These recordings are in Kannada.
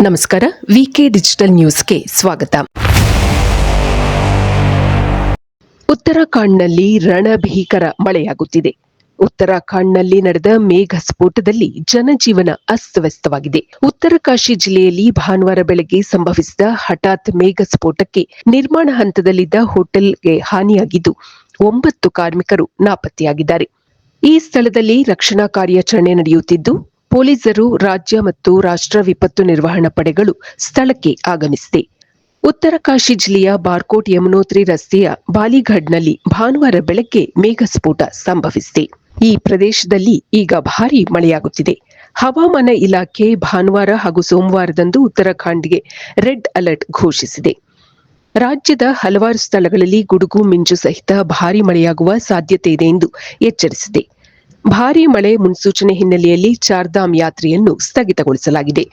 ನಮಸ್ಕಾರ. ವಿಕೆ ಡಿಜಿಟಲ್ ನ್ಯೂಸ್ಗೆ ಸ್ವಾಗತ. ಉತ್ತರಾಖಂಡ್ನಲ್ಲಿ ರಣಭೀಕರ ಮಳೆಯಾಗುತ್ತಿದೆ. ಉತ್ತರಾಖಂಡ್ನಲ್ಲಿ ನಡೆದ ಮೇಘ ಸ್ಫೋಟದಲ್ಲಿ ಜನಜೀವನ ಅಸ್ತವ್ಯಸ್ತವಾಗಿದೆ. ಉತ್ತರಕಾಶಿ ಜಿಲ್ಲೆಯಲ್ಲಿ ಭಾನುವಾರ ಬೆಳಗ್ಗೆ ಸಂಭವಿಸಿದ ಹಠಾತ್ ಮೇಘ ಸ್ಫೋಟಕ್ಕೆ ನಿರ್ಮಾಣ ಹಂತದಲ್ಲಿದ್ದ ಹೋಟೆಲ್ಗೆ ಹಾನಿಯಾಗಿದ್ದು 9 ಕಾರ್ಮಿಕರು ನಾಪತ್ತೆಯಾಗಿದ್ದಾರೆ. ಈ ಸ್ಥಳದಲ್ಲಿ ರಕ್ಷಣಾ ಕಾರ್ಯಾಚರಣೆ ನಡೆಯುತ್ತಿದ್ದು, ಪೊಲೀಸರು, ರಾಜ್ಯ ಮತ್ತು ರಾಷ್ಟ್ರ ವಿಪತ್ತು ನಿರ್ವಹಣಾ ಪಡೆಗಳು ಸ್ಥಳಕ್ಕೆ ಆಗಮಿಸಿದೆ. ಉತ್ತರಕಾಶಿ ಜಿಲ್ಲೆಯ ಬಾರ್ಕೋಟ್ ಯಮುನೋತ್ರಿ ರಸ್ತೆಯ ಬಾಲಿಘಡ್ನಲ್ಲಿ ಭಾನುವಾರ ಬೆಳಗ್ಗೆ ಮೇಘಸ್ಫೋಟ ಸಂಭವಿಸಿದೆ. ಈ ಪ್ರದೇಶದಲ್ಲಿ ಈಗ ಭಾರೀ ಮಳೆಯಾಗುತ್ತಿದೆ. ಹವಾಮಾನ ಇಲಾಖೆ ಭಾನುವಾರ ಹಾಗೂ ಸೋಮವಾರದಂದು ಉತ್ತರಾಖಂಡ್ಗೆ ರೆಡ್ ಅಲರ್ಟ್ ಘೋಷಿಸಿದೆ. ರಾಜ್ಯದ ಹಲವಾರು ಸ್ಥಳಗಳಲ್ಲಿ ಗುಡುಗು ಮಿಂಚು ಸಹಿತ ಭಾರೀ ಮಳೆಯಾಗುವ ಸಾಧ್ಯತೆ ಇದೆ ಎಂದು ಎಚ್ಚರಿಸಿದೆ. ಭಾರೀ ಮಳೆ ಮುನ್ಸೂಚನೆ ಹಿನ್ನೆಲೆಯಲ್ಲಿ ಚಾರ್ಧಾಮ್ ಯಾತ್ರೆಯನ್ನು ಸ್ಥಗಿತಗೊಳಿಸಲಾಗಿದೆ.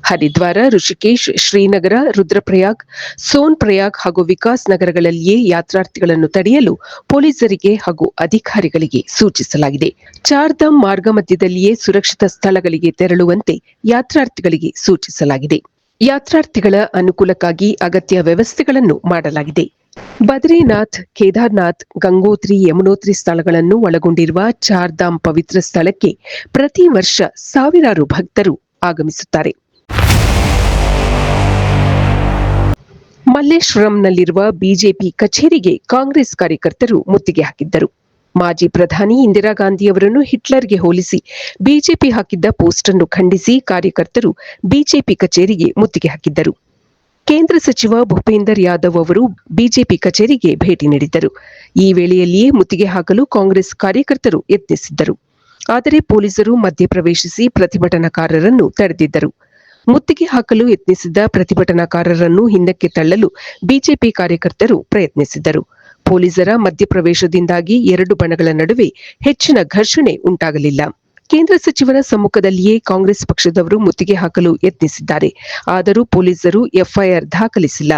ಹರಿದ್ವಾರ, ಋಷಿಕೇಶ್, ಶ್ರೀನಗರ, ರುದ್ರಪ್ರಯಾಗ್, ಸೋನ್ ಪ್ರಯಾಗ್ ಹಾಗೂ ವಿಕಾಸ್ ನಗರಗಳಲ್ಲಿಯೇ ಯಾತ್ರಾರ್ಥಿಗಳನ್ನು ತಡೆಯಲು ಪೊಲೀಸರಿಗೆ ಹಾಗೂ ಅಧಿಕಾರಿಗಳಿಗೆ ಸೂಚಿಸಲಾಗಿದೆ. ಚಾರ್ಧಾಮ್ ಮಾರ್ಗ ಮಧ್ಯದಲ್ಲಿಯೇ ಸುರಕ್ಷಿತ ಸ್ಥಳಗಳಿಗೆ ತೆರಳುವಂತೆ ಯಾತ್ರಾರ್ಥಿಗಳಿಗೆ ಸೂಚಿಸಲಾಗಿದೆ. ಯಾತ್ರಾರ್ಥಿಗಳ ಅನುಕೂಲಕ್ಕಾಗಿ ಅಗತ್ಯ ವ್ಯವಸ್ಥೆಗಳನ್ನು ಮಾಡಲಾಗಿದೆ. ಬದ್ರಿನಾಥ್, ಕೇದಾರ್ನಾಥ್, ಗಂಗೋತ್ರಿ, ಯಮುನೋತ್ರಿ ಸ್ಥಳಗಳನ್ನು ಒಳಗೊಂಡಿರುವ ಚಾರ್ಧಾಮ್ ಪವಿತ್ರ ಸ್ಥಳಕ್ಕೆ ಪ್ರತಿ ವರ್ಷ ಸಾವಿರಾರು ಭಕ್ತರು ಆಗಮಿಸುತ್ತಾರೆ. ಮಲ್ಲೇಶ್ವರಂನಲ್ಲಿರುವ ಬಿಜೆಪಿ ಕಚೇರಿಗೆ ಕಾಂಗ್ರೆಸ್ ಕಾರ್ಯಕರ್ತರು ಮುತ್ತಿಗೆ ಹಾಕಿದ್ದರು. ಮಾಜಿ ಪ್ರಧಾನಿ ಇಂದಿರಾ ಗಾಂಧಿಯವರನ್ನು ಹಿಟ್ಲರ್ಗೆ ಹೋಲಿಸಿ ಬಿಜೆಪಿ ಹಾಕಿದ್ದ ಪೋಸ್ಟ್ ಅನ್ನು ಖಂಡಿಸಿ ಕಾರ್ಯಕರ್ತರು ಬಿಜೆಪಿ ಕಚೇರಿಗೆ ಮುತ್ತಿಗೆ ಹಾಕಿದ್ದರು. ಕೇಂದ್ರ ಸಚಿವ ಭೂಪೇಂದರ್ ಯಾದವ್ ಅವರು ಬಿಜೆಪಿ ಕಚೇರಿಗೆ ಭೇಟಿ ನೀಡಿದ್ದರು. ಈ ವೇಳೆಯಲ್ಲಿಯೇ ಮುತ್ತಿಗೆ ಹಾಕಲು ಕಾಂಗ್ರೆಸ್ ಕಾರ್ಯಕರ್ತರು ಯತ್ನಿಸಿದ್ದರು. ಆದರೆ ಪೊಲೀಸರು ಮಧ್ಯಪ್ರವೇಶಿಸಿ ಪ್ರತಿಭಟನಾಕಾರರನ್ನು ತಡೆದಿದ್ದರು. ಮುತ್ತಿಗೆ ಹಾಕಲು ಯತ್ನಿಸಿದ್ದ ಪ್ರತಿಭಟನಾಕಾರರನ್ನು ಹಿಂದಕ್ಕೆ ತಳ್ಳಲು ಬಿಜೆಪಿ ಕಾರ್ಯಕರ್ತರು ಪ್ರಯತ್ನಿಸಿದ್ದರು. ಪೊಲೀಸರ ಮಧ್ಯಪ್ರವೇಶದಿಂದಾಗಿ ಎರಡು ಬಣಗಳ ನಡುವೆ ಹೆಚ್ಚಿನ ಘರ್ಷಣೆ ಉಂಟಾಗಲಿಲ್ಲ. ಕೇಂದ್ರ ಸಚಿವರ ಸಮ್ಮುಖದಲ್ಲಿಯೇ ಕಾಂಗ್ರೆಸ್ ಪಕ್ಷದವರು ಮುತ್ತಿಗೆ ಹಾಕಲು ಯತ್ನಿಸಿದ್ದಾರೆ. ಆದರೂ ಪೊಲೀಸರು ಎಫ್ಐಆರ್ ದಾಖಲಿಸಿಲ್ಲ.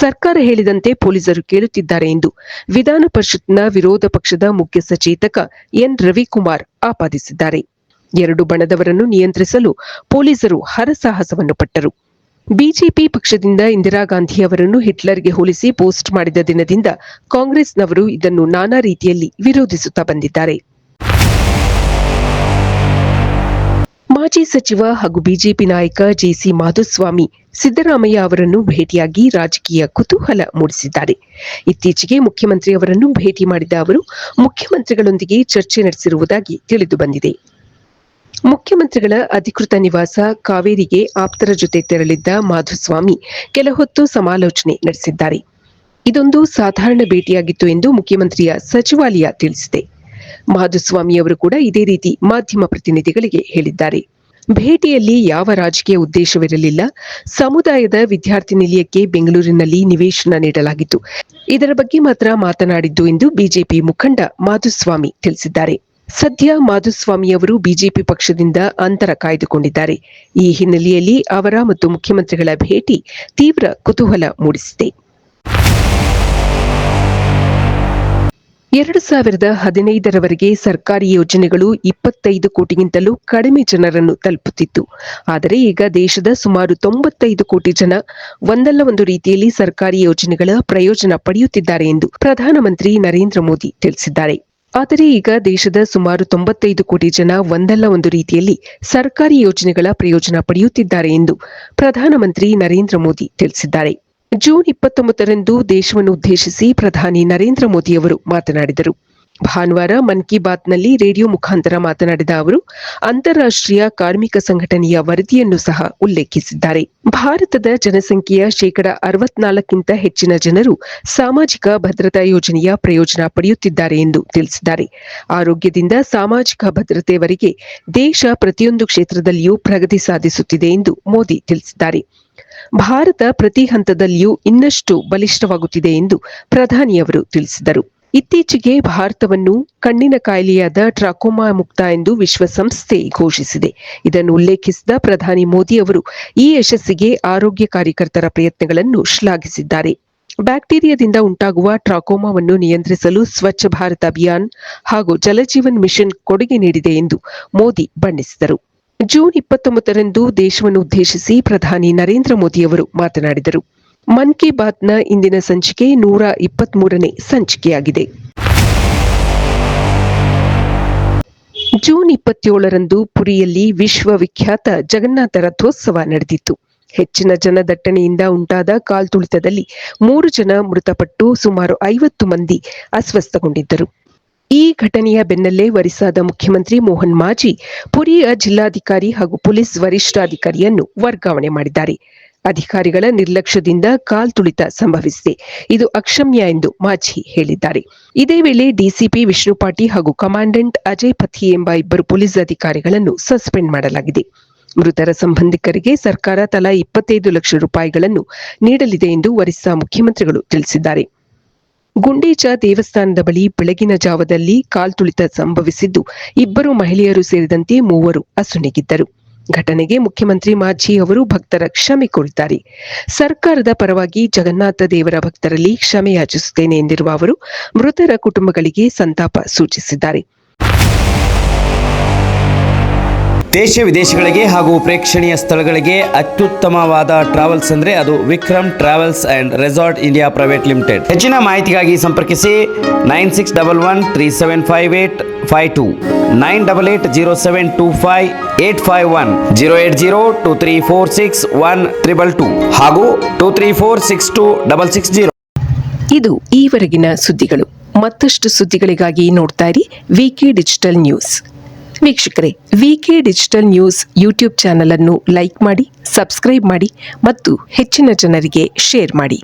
ಸರ್ಕಾರ ಹೇಳಿದಂತೆ ಪೊಲೀಸರು ಕೇಳುತ್ತಿದ್ದಾರೆ ಎಂದು ವಿಧಾನ ಪರಿಷತ್ನ ವಿರೋಧ ಪಕ್ಷದ ಮುಖ್ಯ ಸಚೇತಕ ಎನ್ ರವಿಕುಮಾರ್ ಆಪಾದಿಸಿದ್ದಾರೆ. ಎರಡು ಬಣದವರನ್ನು ನಿಯಂತ್ರಿಸಲು ಪೊಲೀಸರು ಹರಸಾಹಸವನ್ನು ಪಟ್ಟರು. ಬಿಜೆಪಿ ಪಕ್ಷದಿಂದ ಇಂದಿರಾ ಗಾಂಧಿ ಅವರನ್ನು ಹಿಟ್ಲರ್ಗೆ ಹೋಲಿಸಿ ಪೋಸ್ಟ್ ಮಾಡಿದ ದಿನದಿಂದ ಕಾಂಗ್ರೆಸ್ನವರು ಇದನ್ನು ನಾನಾ ರೀತಿಯಲ್ಲಿ ವಿರೋಧಿಸುತ್ತಾ ಬಂದಿದ್ದಾರೆ. ಮಾಜಿ ಸಚಿವ ಹಾಗೂ ಬಿಜೆಪಿ ನಾಯಕ ಜೆಸಿ ಮಾಧುಸ್ವಾಮಿ ಸಿದ್ದರಾಮಯ್ಯ ಅವರನ್ನು ಭೇಟಿಯಾಗಿ ರಾಜಕೀಯ ಕುತೂಹಲ ಮೂಡಿಸಿದ್ದಾರೆ. ಇತ್ತೀಚೆಗೆ ಮುಖ್ಯಮಂತ್ರಿಯವರನ್ನು ಭೇಟಿ ಮಾಡಿದ ಅವರು ಮುಖ್ಯಮಂತ್ರಿಗಳೊಂದಿಗೆ ಚರ್ಚೆ ನಡೆಸಿರುವುದಾಗಿ ತಿಳಿದುಬಂದಿದೆ. ಮುಖ್ಯಮಂತ್ರಿಗಳ ಅಧಿಕೃತ ನಿವಾಸ ಕಾವೇರಿಗೆ ಆಪ್ತರ ಜೊತೆ ತೆರಳಿದ್ದ ಮಾಧುಸ್ವಾಮಿ ಕೆಲ ಹೊತ್ತು ಸಮಾಲೋಚನೆ ನಡೆಸಿದ್ದಾರೆ. ಇದೊಂದು ಸಾಧಾರಣ ಭೇಟಿಯಾಗಿತ್ತು ಎಂದು ಮುಖ್ಯಮಂತ್ರಿಯ ಸಚಿವಾಲಯ ತಿಳಿಸಿದೆ. ಮಾಧುಸ್ವಾಮಿಯವರು ಕೂಡ ಇದೇ ರೀತಿ ಮಾಧ್ಯಮ ಪ್ರತಿನಿಧಿಗಳಿಗೆ ಹೇಳಿದ್ದಾರೆ. ಭೇಟಿಯಲ್ಲಿ ಯಾವ ರಾಜಕೀಯ ಉದ್ದೇಶವಿರಲಿಲ್ಲ. ಸಮುದಾಯದ ವಿದ್ಯಾರ್ಥಿ ನಿಲಯಕ್ಕೆ ಬೆಂಗಳೂರಿನಲ್ಲಿ ನಿವೇಶನ ನೀಡಲಾಗಿತ್ತು. ಇದರ ಬಗ್ಗೆ ಮಾತ್ರ ಮಾತನಾಡಿದ್ದು ಎಂದು ಬಿಜೆಪಿ ಮುಖಂಡ ಮಾಧುಸ್ವಾಮಿ ತಿಳಿಸಿದ್ದಾರೆ. ಸದ್ಯ ಮಾಧುಸ್ವಾಮಿಯವರು ಬಿಜೆಪಿ ಪಕ್ಷದಿಂದ ಅಂತರ ಕಾಯ್ದುಕೊಂಡಿದ್ದಾರೆ. ಈ ಹಿನ್ನೆಲೆಯಲ್ಲಿ ಅವರ ಮತ್ತು ಮುಖ್ಯಮಂತ್ರಿಗಳ ಭೇಟಿ ತೀವ್ರ ಕುತೂಹಲ ಮೂಡಿಸಿದೆ. 2015ರವರೆಗೆ ಸರ್ಕಾರಿ ಯೋಜನೆಗಳು 25 ಕೋಟಿಗಿಂತಲೂ ಕಡಿಮೆ ಜನರನ್ನು ತಲುಪುತ್ತಿತ್ತು. ಆದರೆ ಈಗ ದೇಶದ ಸುಮಾರು 95 ಕೋಟಿ ಜನ ಒಂದಲ್ಲ ಒಂದು ರೀತಿಯಲ್ಲಿ ಸರ್ಕಾರಿ ಯೋಜನೆಗಳ ಪ್ರಯೋಜನ ಪಡೆಯುತ್ತಿದ್ದಾರೆ ಎಂದು ಪ್ರಧಾನಮಂತ್ರಿ ನರೇಂದ್ರ ಮೋದಿ ತಿಳಿಸಿದ್ದಾರೆ. ಆದರೆ ಈಗ ದೇಶದ ಸುಮಾರು 95 ಕೋಟಿ ಜನ ಒಂದಲ್ಲ ಒಂದು ರೀತಿಯಲ್ಲಿ ಸರ್ಕಾರಿ ಯೋಜನೆಗಳ ಪ್ರಯೋಜನ ಪಡೆಯುತ್ತಿದ್ದಾರೆ ಎಂದು ಪ್ರಧಾನಮಂತ್ರಿ ನರೇಂದ್ರ ಮೋದಿ ತಿಳಿಸಿದ್ದಾರೆ. ಜೂನ್ 29ರಂದು ದೇಶವನ್ನು ಉದ್ದೇಶಿಸಿ ಪ್ರಧಾನಿ ನರೇಂದ್ರ ಮೋದಿಯವರು ಮಾತನಾಡಿದರು. ಭಾನುವಾರ ಮನ್ ಕಿ ಬಾತ್ನಲ್ಲಿ ರೇಡಿಯೋ ಮುಖಾಂತರ ಮಾತನಾಡಿದ ಅವರು ಅಂತಾರಾಷ್ಟ್ರೀಯ ಕಾರ್ಮಿಕ ಸಂಘಟನೆಯ ವರದಿಯನ್ನು ಸಹ ಉಲ್ಲೇಖಿಸಿದ್ದಾರೆ. ಭಾರತದ ಜನಸಂಖ್ಯೆಯ 64% ಹೆಚ್ಚಿನ ಜನರು ಸಾಮಾಜಿಕ ಭದ್ರತಾ ಯೋಜನೆಯ ಪ್ರಯೋಜನ ಪಡೆಯುತ್ತಿದ್ದಾರೆ ಎಂದು ತಿಳಿಸಿದ್ದಾರೆ. ಆರೋಗ್ಯದಿಂದ ಸಾಮಾಜಿಕ ಭದ್ರತೆಯವರೆಗೆ ದೇಶ ಪ್ರತಿಯೊಂದು ಕ್ಷೇತ್ರದಲ್ಲಿಯೂ ಪ್ರಗತಿ ಸಾಧಿಸುತ್ತಿದೆ ಎಂದು ಮೋದಿ ತಿಳಿಸಿದ್ದಾರೆ. ಭಾರತ ಪ್ರತಿ ಹಂತದಲ್ಲಿಯೂ ಇನ್ನಷ್ಟು ಬಲಿಷ್ಠವಾಗುತ್ತಿದೆ ಎಂದು ಪ್ರಧಾನಿಯವರು ತಿಳಿಸಿದರು. ಇತ್ತೀಚೆಗೆ ಭಾರತವನ್ನು ಕಣ್ಣಿನ ಕಾಯಿಲೆಯಾದ ಟ್ರಾಕೋಮಾ ಮುಕ್ತ ಎಂದು ವಿಶ್ವಸಂಸ್ಥೆ ಘೋಷಿಸಿದೆ. ಇದನ್ನು ಉಲ್ಲೇಖಿಸಿದ ಪ್ರಧಾನಿ ಮೋದಿ ಅವರು ಈ ಯಶಸ್ಸಿಗೆ ಆರೋಗ್ಯ ಕಾರ್ಯಕರ್ತರ ಪ್ರಯತ್ನಗಳನ್ನು ಶ್ಲಾಘಿಸಿದ್ದಾರೆ. ಬ್ಯಾಕ್ಟೀರಿಯಾದಿಂದ ಉಂಟಾಗುವ ಟ್ರಾಕೋಮಾವನ್ನು ನಿಯಂತ್ರಿಸಲು ಸ್ವಚ್ಛ ಭಾರತ್ ಅಭಿಯಾನ್ ಹಾಗೂ ಜಲಜೀವನ್ ಮಿಷನ್ ಕೊಡುಗೆ ನೀಡಿದೆ ಎಂದು ಮೋದಿ ಬಣ್ಣಿಸಿದರು. ಜೂನ್ 29ರಂದು ದೇಶವನ್ನು ಉದ್ದೇಶಿಸಿ ಪ್ರಧಾನಿ ನರೇಂದ್ರ ಮೋದಿಯವರು ಮಾತನಾಡಿದರು. ಮನ್ ಕಿ ಬಾತ್ನ ಇಂದಿನ ಸಂಚಿಕೆ 123ನೇ ಸಂಚಿಕೆಯಾಗಿದೆ. ಜೂನ್ 27ರಂದು ಪುರಿಯಲ್ಲಿ ವಿಶ್ವವಿಖ್ಯಾತ ಜಗನ್ನಾಥ ರಥೋತ್ಸವ ನಡೆದಿತ್ತು. ಹೆಚ್ಚಿನ ಜನದಟ್ಟಣೆಯಿಂದ ಉಂಟಾದ ಕಾಲ್ತುಳಿತದಲ್ಲಿ 3 ಜನ ಮೃತಪಟ್ಟು ಸುಮಾರು 50 ಮಂದಿ ಅಸ್ವಸ್ಥಗೊಂಡಿದ್ದರು. ಈ ಘಟನೆಯ ಬೆನ್ನಲ್ಲೇ ಒರಿಸ್ಸಾದ ಮುಖ್ಯಮಂತ್ರಿ ಮೋಹನ್ ಮಾಜಿ ಪುರಿಯ ಜಿಲ್ಲಾಧಿಕಾರಿ ಹಾಗೂ ಪೊಲೀಸ್ ವರಿಷ್ಠಾಧಿಕಾರಿಯನ್ನು ವರ್ಗಾವಣೆ ಮಾಡಿದ್ದಾರೆ. ಅಧಿಕಾರಿಗಳ ನಿರ್ಲಕ್ಷ್ಯದಿಂದ ಕಾಲ್ತುಳಿತ ಸಂಭವಿಸಿದೆ. ಇದು ಅಕ್ಷಮ್ಯ ಎಂದು ಮಾಜಿ ಹೇಳಿದ್ದಾರೆ. ಇದೇ ವೇಳೆ ಡಿಸಿಪಿ ವಿಷ್ಣುಪಾಟಿ ಹಾಗೂ ಕಮಾಂಡೆಂಟ್ ಅಜಯ್ ಪಥಿ ಎಂಬ 2 ಪೊಲೀಸ್ ಅಧಿಕಾರಿಗಳನ್ನು ಸಸ್ಪೆಂಡ್ ಮಾಡಲಾಗಿದೆ. ಮೃತರ ಸಂಬಂಧಿಕರಿಗೆ ಸರ್ಕಾರ ತಲಾ 25 ಲಕ್ಷ ರೂಪಾಯಿಗಳನ್ನು ನೀಡಲಿದೆ ಎಂದು ಒರಿಸ್ಸಾ ಮುಖ್ಯಮಂತ್ರಿಗಳು ತಿಳಿಸಿದ್ದಾರೆ. ಗುಂಡೇಚ ದೇವಸ್ಥಾನದ ಬಳಿ ಬೆಳಗಿನ ಜಾವದಲ್ಲಿ ಕಾಲ್ತುಳಿತ ಸಂಭವಿಸಿದ್ದು 2 ಮಹಿಳೆಯರು ಸೇರಿದಂತೆ 3 ಅಸುನೀಗಿದ್ದರು. ಘಟನೆಗೆ ಮುಖ್ಯಮಂತ್ರಿ ಮಾಜಿ ಅವರು ಭಕ್ತರ ಕ್ಷಮೆ ಕೋರಿದ್ದಾರೆ. ಸರ್ಕಾರದ ಪರವಾಗಿ ಜಗನ್ನಾಥ ದೇವರ ಭಕ್ತರಲ್ಲಿ ಕ್ಷಮೆ ಯಾಚಿಸುತ್ತೇನೆ ಎಂದಿರುವ ಅವರು ಮೃತರ ಕುಟುಂಬಗಳಿಗೆ ಸಂತಾಪ ಸೂಚಿಸಿದ್ದಾರೆ. ದೇಶ ವಿದೇಶಗಳಿಗೆ ಹಾಗೂ ಪ್ರೇಕ್ಷಣೀಯ ಸ್ಥಳಗಳಿಗೆ ಅತ್ಯುತ್ತಮವಾದ ಟ್ರಾವೆಲ್ಸ್ ಅಂದರೆ ಅದು Vikram travels and resort India private limited. ಹೆಚ್ಚಿನ ಮಾಹಿತಿಗಾಗಿ ಸಂಪರ್ಕಿಸಿ 9611375852, 9880725851, 08023461222 ಹಾಗೂ 2346260. ಇದು ಈವರೆಗಿನ ಸುದ್ದಿಗಳು. ಮತ್ತಷ್ಟು ಸುದ್ದಿಗಳಿಗಾಗಿ ನೋಡ್ತಾ ಇರಿ ವಿಕೆ ಡಿಜಿಟಲ್ ನ್ಯೂಸ್. ವೀಕ್ಷಕರೇ, ವಿಕೆ ಡಿಜಿಟಲ್ ನ್ಯೂಸ್ ಯೂಟ್ಯೂಬ್ ಚಾನೆಲ್ ಅನ್ನು ಲೈಕ್ ಮಾಡಿ, ಸಬ್ಸ್ಕ್ರೈಬ್ ಮಾಡಿ ಮತ್ತು ಹೆಚ್ಚಿನ ಜನರಿಗೆ ಶೇರ್ ಮಾಡಿ.